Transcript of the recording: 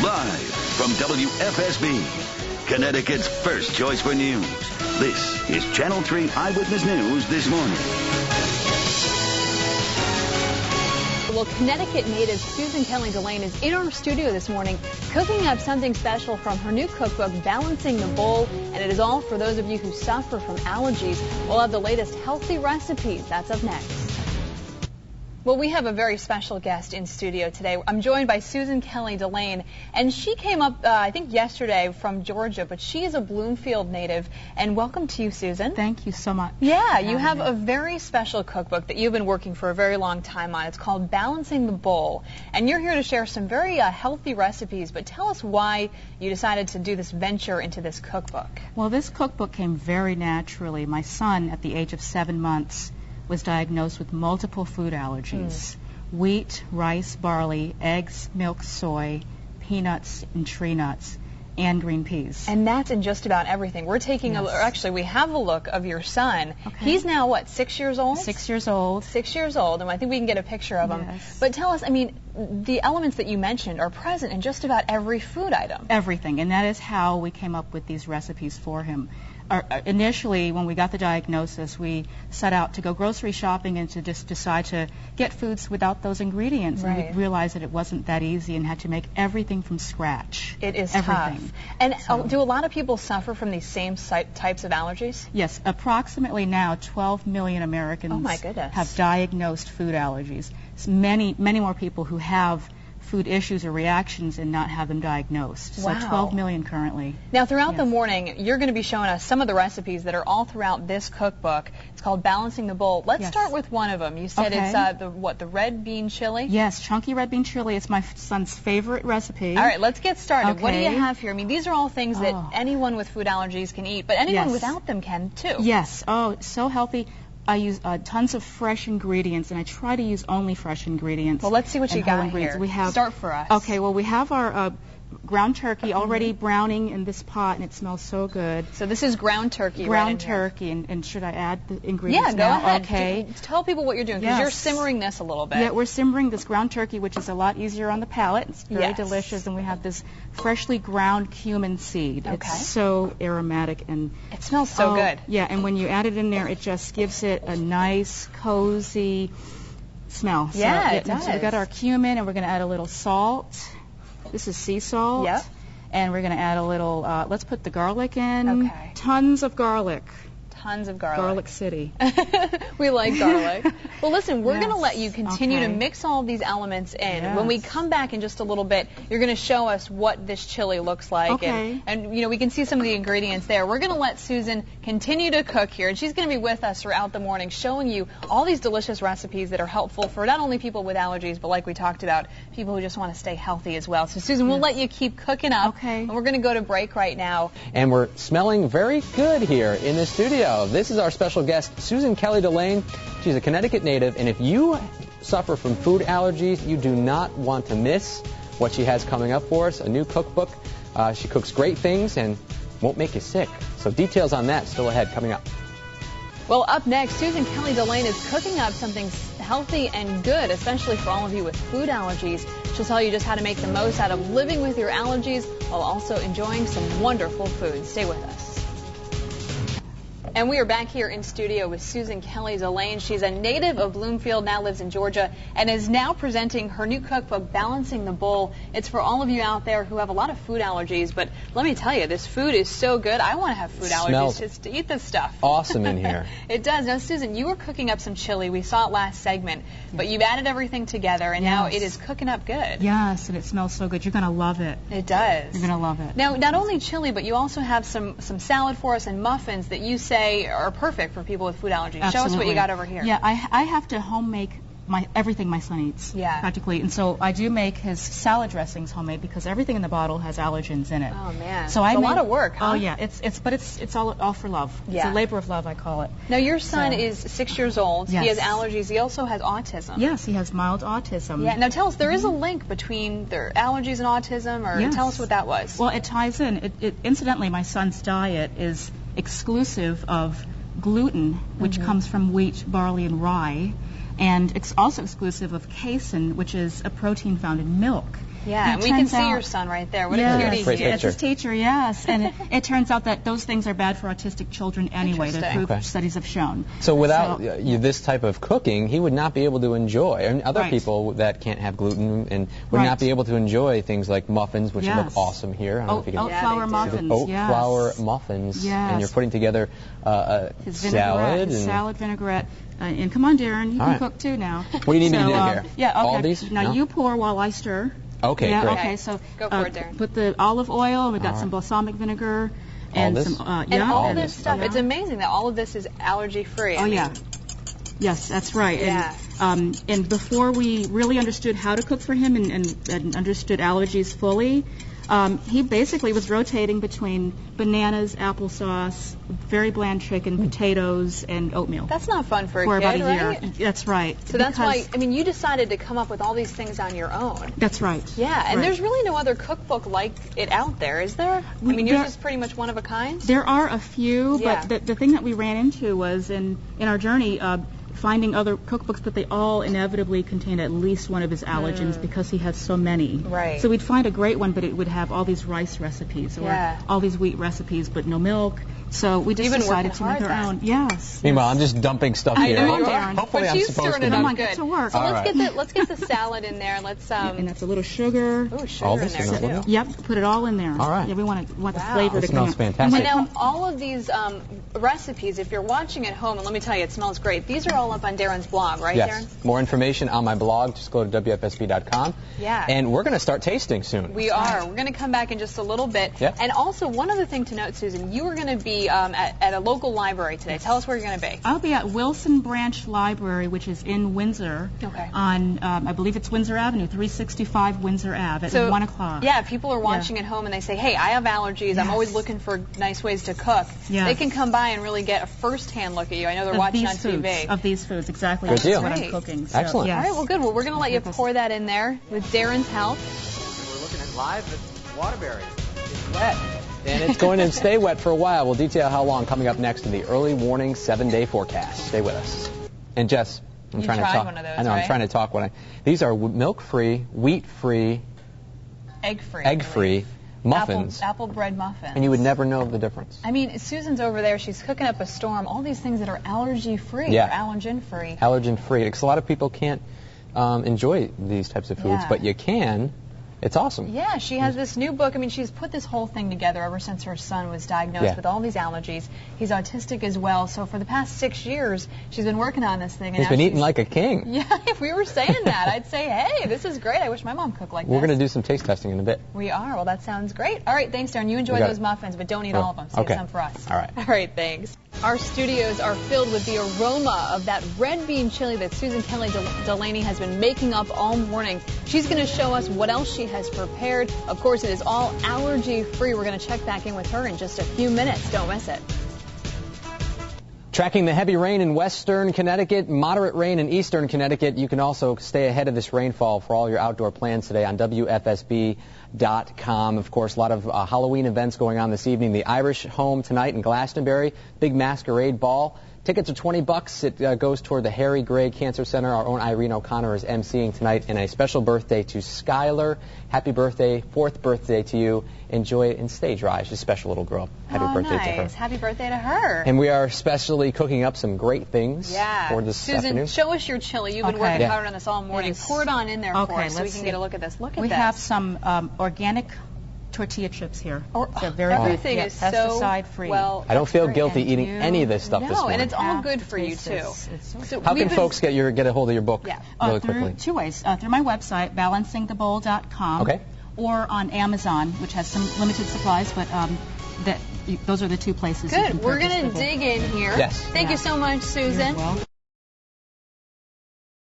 Live from WFSB, Connecticut's first choice for news. This is Channel 3 Eyewitness News this morning. Well, Connecticut native Susan Kelly Delaine is in our studio this morning cooking up something special from her new cookbook, Balancing the Bowl. And it is all for those of you who suffer from allergies. We'll have the latest healthy recipes. That's up next. Well, we have a very special guest in studio today. I'm joined by Susan Kelly Delaine, and she came up, I think, yesterday from Georgia, but she is a Bloomfield native. And welcome to you, Susan. Thank you so much. Yeah, you have a very special cookbook that you've been working for a very long time on. It's called Balancing the Bowl, and you're here to share some very healthy recipes. But tell us why you decided to do this venture into this cookbook. Well, this cookbook came very naturally. My son, at the age of 7 months, was diagnosed with multiple food allergies. Wheat, rice, barley, eggs, milk, soy, peanuts, and tree nuts, and green peas. And that's in just about everything. We're taking actually, we have a look of your son. Okay. He's now, what, 6 years old? 6 years old. 6 years old, and I think we can get a picture of him. Yes. But tell us, I mean, the elements that you mentioned are present in just about every food item. Everything, and that is how we came up with these recipes for him. Initially, when we got the diagnosis, we set out to go grocery shopping and to just decide to get foods without those ingredients. Right. And we realized that it wasn't that easy and had to make everything from scratch. It is tough. And do a lot of people suffer from these same types of allergies? Yes, approximately now 12 million Americans have diagnosed food allergies. It's many more people who have food issues or reactions and not have them diagnosed. Wow. So 12 million currently. Now, throughout the morning, you're going to be showing us some of the recipes that are all throughout this cookbook. It's called Balancing the Bowl. Let's start with one of them. You said it's the red bean chili? Yes, chunky red bean chili. It's my son's favorite recipe. All right, let's get started. Okay. What do you have here? I mean, these are all things that anyone with food allergies can eat, but anyone without them can too. Yes. Oh, it's so healthy. I use tons of fresh ingredients, and I try to use only fresh ingredients. Well, let's see what you got here. Start for us. Okay, well, we have our ground turkey already browning in this pot, and it smells so good. So this is ground turkey. Ground turkey, and should I add the ingredients now? Yeah, go ahead. Okay. Tell people what you're doing, because you're simmering this a little bit. Yeah, we're simmering this ground turkey, which is a lot easier on the palate. It's very delicious, and we have this freshly ground cumin seed. Okay. It's so aromatic, and it smells so good. Yeah, and when you add it in there, it just gives it a nice, cozy smell. Yeah, it does. So we got our cumin, and we're going to add a little salt. This is sea salt. Yep. And we're going to add a little, let's put the garlic in. Okay. Tons of garlic. Tons of garlic. Garlic City. We like garlic. Well, listen, we're going to let you continue to mix all of these elements in. When we come back in just a little bit, you're going to show us what this chili looks like. Okay. And you know, we can see some of the ingredients there. We're going to let Susan continue to cook here, and she's going to be with us throughout the morning showing you all these delicious recipes that are helpful for not only people with allergies, but like we talked about, people who just want to stay healthy as well. So, Susan, we'll let you keep cooking up. Okay. And we're going to go to break right now. And we're smelling very good here in the studio. This is our special guest, Susan Kelly Delaine. She's a Connecticut native, and if you suffer from food allergies, you do not want to miss what she has coming up for us, a new cookbook. She cooks great things and won't make you sick. So details on that still ahead, coming up. Well, up next, Susan Kelly Delaine is cooking up something healthy and good, especially for all of you with food allergies. She'll tell you just how to make the most out of living with your allergies while also enjoying some wonderful food. Stay with us. And we are back here in studio with Susan Kelly Delaine. She's a native of Bloomfield, now lives in Georgia, and is now presenting her new cookbook, Balancing the Bowl. It's for all of you out there who have a lot of food allergies, but let me tell you, this food is so good. I want to have food allergies just to eat this stuff. Awesome in here. It does. Now, Susan, you were cooking up some chili. We saw it last segment, but you've added everything together, and now it is cooking up good. Yes, and it smells so good. You're going to love it. It does. You're going to love it. Now, not only chili, but you also have some salad for us and muffins that you say are perfect for people with food allergies. Absolutely. Show us what you got over here. Yeah, I have to home make everything my son eats, practically. And so I do make his salad dressings homemade because everything in the bottle has allergens in it. Oh man, so it's a lot of work, huh? Oh yeah, it's all for love. Yeah. It's a labor of love, I call it. Now your son is 6 years old. Yes. He has allergies. He also has autism. Yes, he has mild autism. Yeah. Now tell us, there is a link between their allergies and autism, or tell us what that was. Well, it ties in. Incidentally, my son's diet is exclusive of gluten, which comes from wheat, barley, and rye. And it's also exclusive of casein, which is a protein found in milk. Yeah, and we can see your son right there. What a cutie Great he is. It's his teacher, yes. And it turns out that those things are bad for autistic children anyway. The food studies have shown. So without this type of cooking, he would not be able to enjoy, and other people that can't have gluten and would not be able to enjoy things like muffins, which look awesome here. I don't know if you can oat flour muffins. Oat flour muffins. Yes. And you're putting together a salad. Salad vinaigrette. And come on, Darren, you can cook too now. What do you need me to do here? Yeah, okay. All these? Now you pour while I stir. Okay, yeah, great. Okay, so go for it, Darren. Put the olive oil, and we've got some balsamic vinegar, and some and all this stuff. It's amazing that all of this is allergy-free. Oh yeah. Yes, that's right. Yeah. And before we really understood how to cook for him and understood allergies fully, he basically was rotating between bananas, applesauce, very bland chicken, potatoes, and oatmeal. That's not fun for a kid, about a year. right? That's right. So that's why, I mean, you decided to come up with all these things on your own. That's right. Yeah, and there's really no other cookbook like it out there, is there? I mean, yours is pretty much one of a kind? There are a few, but the thing that we ran into was in our journey, finding other cookbooks, but they all inevitably contained at least one of his allergens because he has so many. Right. So we'd find a great one, but it would have all these rice recipes or all these wheat recipes, but no milk. So we just decided to make our own. Yes. Meanwhile, I'm just dumping stuff here. I know you are. Hopefully, but I'm she's supposed stirring to. it Come up on, good. get to work. So let's get the salad in there. Let's and that's a little sugar. Oh, sugar in there too. Yep, put it all in there. All right. Yeah, we want the flavor to come. Smells fantastic. And now all of these recipes, if you're watching at home, and let me tell you, it smells great. These are all up on Darren's blog, right, Darren? More information on my blog. Just go to WFSB.com. Yeah. And we're going to start tasting soon. We are. We're going to come back in just a little bit. Yeah. And also, one other thing to note, Susan, you are going to be at a local library today. Tell us where you're going to be. I'll be at Wilson Branch Library, which is in Windsor. Okay. On, I believe it's Windsor Avenue, 365 Windsor Ave at 1 o'clock. Yeah, if people are watching at home and they say, hey, I have allergies. I'm always looking for nice ways to cook. Yes. They can come by and really get a first-hand look at you. I know they're watching on TV. Of these foods, exactly. Good deal. That's what I'm cooking. So, Excellent. Yes. All right, well, good. Well, we're going to let you pour that in there with Darren's help. We're looking at live at Waterbury. It's wet. And it's going to stay wet for a while. We'll detail how long coming up next in the early warning 7-day forecast. Stay with us. And Jess, I'm trying to talk. One of those, I know, right? I'm trying to talk when these are milk-free, wheat-free, egg-free muffins. Apple bread muffins. And you would never know the difference. I mean, Susan's over there. She's cooking up a storm. All these things that are allergy-free or allergen-free. Allergen-free. Because a lot of people can't enjoy these types of foods, but you can. It's awesome. Yeah, she has this new book. I mean, she's put this whole thing together ever since her son was diagnosed with all these allergies. He's autistic as well. So for the past 6 years, she's been working on this thing. And He's been eating like a king. Yeah, if we were saying that, I'd say, hey, this is great. I wish my mom cooked like this. We're going to do some taste testing in a bit. We are. Well, that sounds great. All right, thanks, Darren. You enjoy those muffins, but don't eat all of them. Save some for us. All right. All right, thanks. Our studios are filled with the aroma of that red bean chili that Susan Kelly Delaney has been making up all morning. She's going to show us what else she has prepared. Of course, it is all allergy-free. We're going to check back in with her in just a few minutes. Don't miss it. Tracking the heavy rain in western Connecticut, moderate rain in eastern Connecticut. You can also stay ahead of this rainfall for all your outdoor plans today on WFSB.com. Of course, a lot of Halloween events going on this evening. The Irish Home tonight in Glastonbury, big masquerade ball. Tickets are $20. It goes toward the Harry Gray Cancer Center. Our own Irene O'Connor is emceeing tonight. And a special birthday to Skylar. Happy birthday, 4th birthday to you. Enjoy it and stay dry. She's a special little girl. Happy birthday to her. Happy birthday to her. And we are especially cooking up some great things for this afternoon. Susan, show us your chili. You've been working hard on this all morning. Pour it on in there for us so we can get a look at this. Look at this. We have some organic tortilla chips here. Everything is so pesticide-free. Well, I don't feel guilty eating any of this stuff this morning. And it's all good for you, too. So how can folks get a hold of your book really quickly? Two ways. Through my website, balancingthebowl.com. Okay. Or on Amazon, which has some limited supplies, but those are the two places. Good. We're going to dig in here. Yes. Thank you so much, Susan.